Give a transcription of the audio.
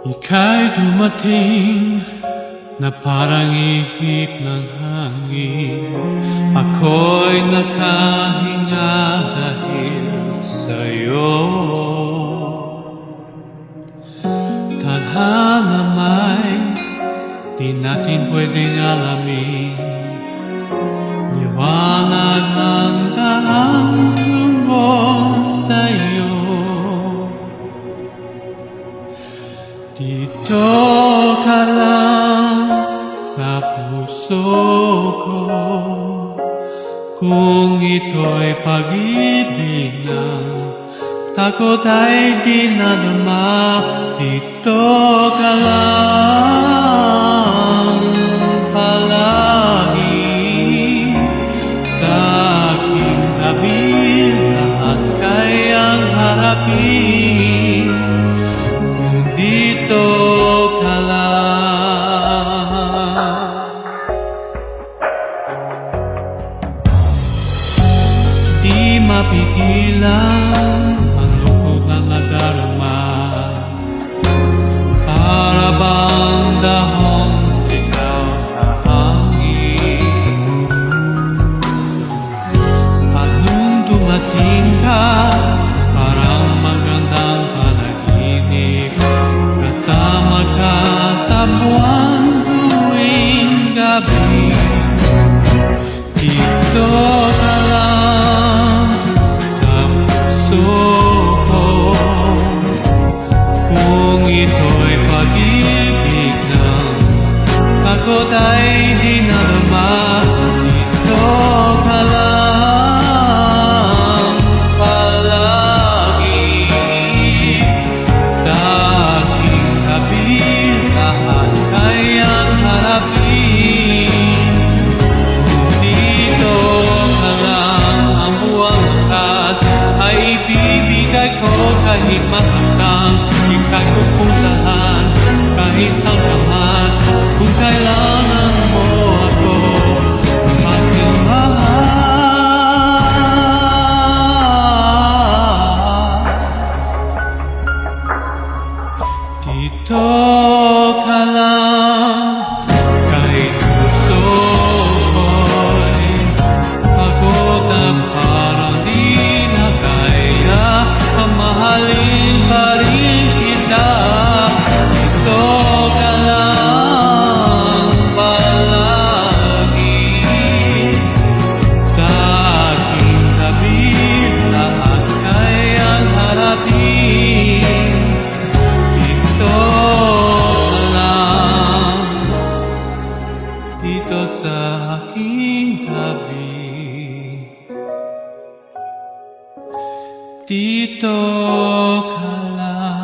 Ika'y dumating na parang ihip ng hangin. Ako'y nakahinga dahil sa'yo. Tadhana may di natin pwedeng alamin. Liwanag ang daan tungo sa'yo. Dito ka lang sa puso ko, kung ito'y pag-ibig na takot ay di nadama. Dito ka lang palagi sa aking tabi, lahat kayang harapin kung dito ka lang. Di mapigilan ang lungkot na nadarama, para bang dahong ikaw sa hangin. At nung dumating ka, parang magandang panaginip, kasama ka sa buwan tuwing gabi. Dito ka lang sa puso ko, kung ito'y pag-ibig ng takot ay di nadama. Dito ka lang palagi sa aking tabi, lahat kayang harapin. Dito ka lang, ang buwang lakas ay ibibigay ko kahit masaktan. Ika'y pupuntahan kahit saan ka man, kung kailangan mo ako magmahal. Dito ka lang, kahit puso ko'y pagod na parang di na kaya, mamahalin pa rin kita. Dito ka lang palagi sa aking tabi, lahat kayang harapin. Dito ka lang, dito sa aking tabi. Dito ka lang.